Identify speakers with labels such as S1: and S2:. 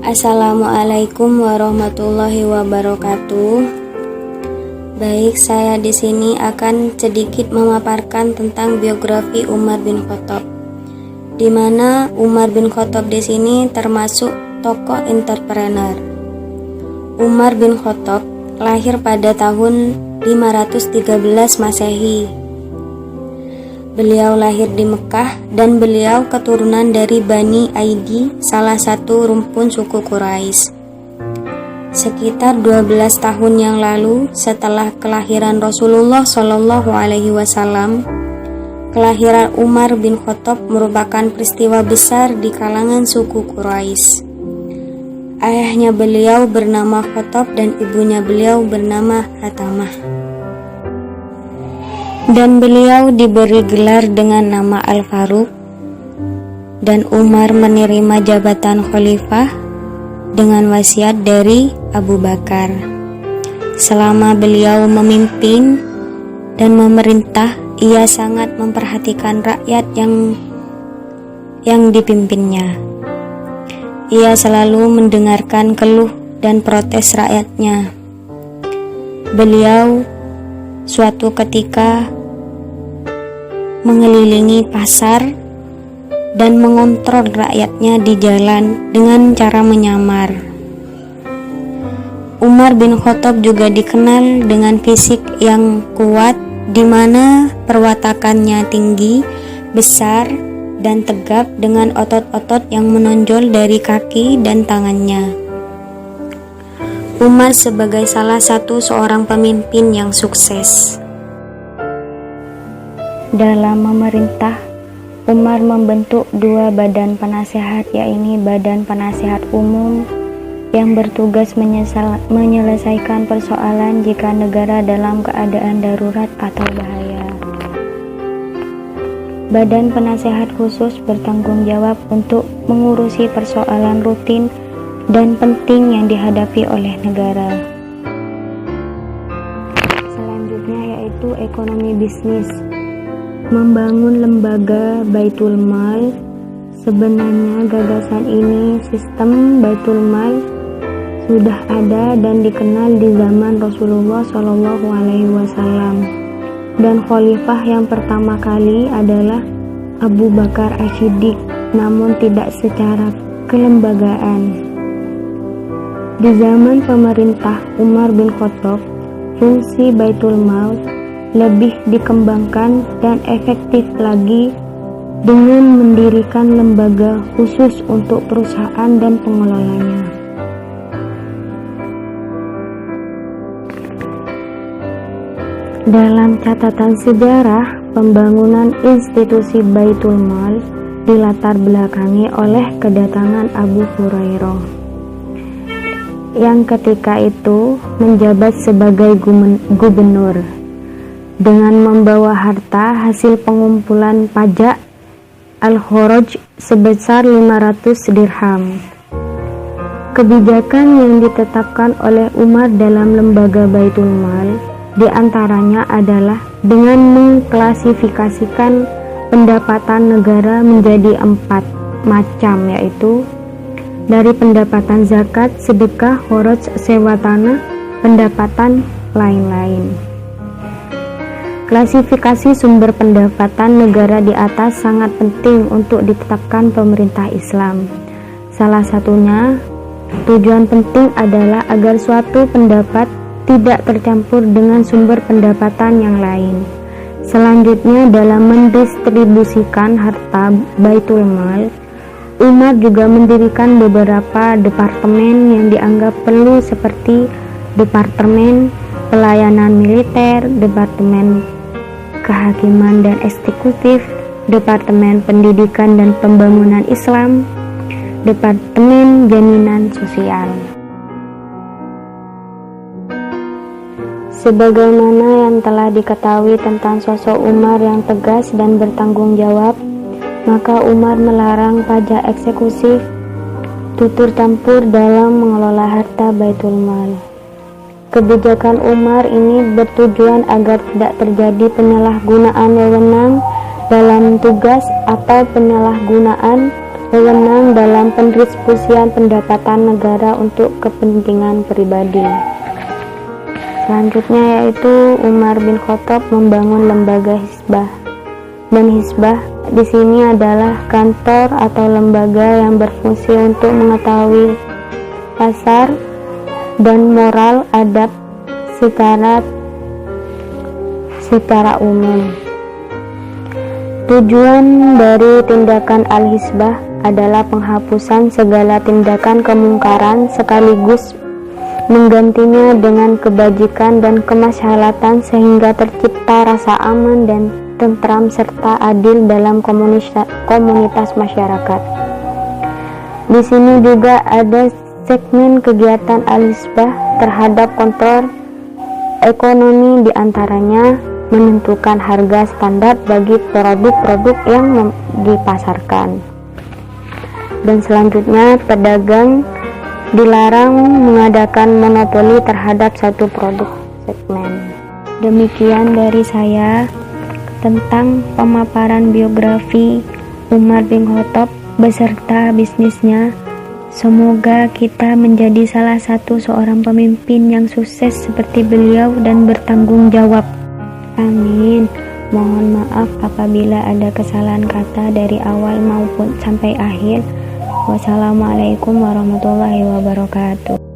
S1: Assalamualaikum warahmatullahi wabarakatuh. Baik, saya di sini akan sedikit memaparkan tentang biografi Umar bin Khattab, di mana Umar bin Khattab di sini termasuk tokoh entrepreneur. Umar bin Khattab lahir pada tahun 513 Masehi. Beliau lahir di Mekah dan beliau keturunan dari Bani Aidi, salah satu rumpun suku Quraisy. Sekitar 12 tahun yang lalu setelah kelahiran Rasulullah Shallallahu Alaihi Wasallam, kelahiran Umar bin Khattab merupakan peristiwa besar di kalangan suku Quraisy. Ayahnya beliau bernama Khattab dan ibunya beliau bernama Hatamah. Dan beliau diberi gelar dengan nama Al-Faruq, dan Umar menerima jabatan khalifah dengan wasiat dari Abu Bakar. Selama beliau memimpin dan memerintah, ia sangat memperhatikan rakyat yang dipimpinnya. Ia selalu mendengarkan keluh dan protes rakyatnya. Beliau suatu ketika mengelilingi pasar dan mengontrol rakyatnya di jalan dengan cara menyamar. Umar bin Khattab juga dikenal dengan fisik yang kuat, di mana perwatakannya tinggi, besar, dan tegap dengan otot-otot yang menonjol dari kaki dan tangannya. Umar sebagai salah satu seorang pemimpin yang sukses. Dalam memerintah, Umar membentuk dua badan penasehat, yaitu Badan Penasehat Umum yang bertugas menyelesaikan persoalan jika negara dalam keadaan darurat atau bahaya. Badan Penasehat Khusus bertanggung jawab untuk mengurusi persoalan rutin dan penting yang dihadapi oleh negara. Selanjutnya yaitu ekonomi bisnis. Membangun lembaga Baitul Mal. Sebenarnya gagasan ini, sistem Baitul Mal, sudah ada dan dikenal di zaman Rasulullah Shallallahu Alaihi Wasallam, dan khalifah yang pertama kali adalah Abu Bakar As-Siddiq, namun tidak secara kelembagaan. Di zaman pemerintah Umar bin Khattab, fungsi Baitul Mal lebih dikembangkan dan efektif lagi dengan mendirikan lembaga khusus untuk perusahaan dan pengelolanya. Dalam catatan sejarah, pembangunan institusi Baitul Mal dilatar belakangi oleh kedatangan Abu Hurairah yang ketika itu menjabat sebagai gubernur, dengan membawa harta hasil pengumpulan pajak Al-Kharaj sebesar 500 dirham. Kebijakan yang ditetapkan oleh Umar dalam lembaga Baitul Mal diantaranya adalah dengan mengklasifikasikan pendapatan negara menjadi 4 macam, yaitu dari pendapatan zakat, sedekah, kharaj, sewa tanah, pendapatan lain-lain. Klasifikasi sumber pendapatan negara di atas sangat penting untuk ditetapkan pemerintah Islam. Salah satunya, tujuan penting adalah agar suatu pendapat tidak tercampur dengan sumber pendapatan yang lain. Selanjutnya, dalam mendistribusikan harta Baitul Mal, Umar juga mendirikan beberapa departemen yang dianggap perlu, seperti Departemen Pelayanan Militer, Departemen Kehakiman dan Eksekutif, Departemen Pendidikan dan Pembangunan Islam, Departemen Jaminan Sosial. Sebagaimana yang telah diketahui tentang sosok Umar yang tegas dan bertanggung jawab, maka Umar melarang pajak eksekutif tutur campur dalam mengelola harta Baitul Mal. Kebijakan Umar ini bertujuan agar tidak terjadi penyalahgunaan wewenang dalam tugas atau penyalahgunaan wewenang dalam pendistribusian pendapatan negara untuk kepentingan pribadi. Selanjutnya yaitu Umar bin Khattab membangun lembaga hizbah. Dan hizbah di sini adalah kantor atau lembaga yang berfungsi untuk mengetahui pasar dan moral adab secara umum. Tujuan dari tindakan al-hizbah adalah penghapusan segala tindakan kemungkaran sekaligus menggantinya dengan kebajikan dan kemaslahatan sehingga tercipta rasa aman dan tentram serta adil dalam komunitas masyarakat. Di sini juga ada segmen kegiatan al-hizbah terhadap kontrol ekonomi, diantaranya menentukan harga standar bagi produk-produk yang dipasarkan. Dan selanjutnya pedagang dilarang mengadakan monopoli terhadap satu produk segmen. Demikian dari saya tentang pemaparan biografi Umar bin Khattab beserta bisnisnya. Semoga kita menjadi salah satu seorang pemimpin yang sukses seperti beliau dan bertanggung jawab. Amin. Mohon maaf apabila ada kesalahan kata dari awal maupun sampai akhir. Wassalamualaikum warahmatullahi wabarakatuh.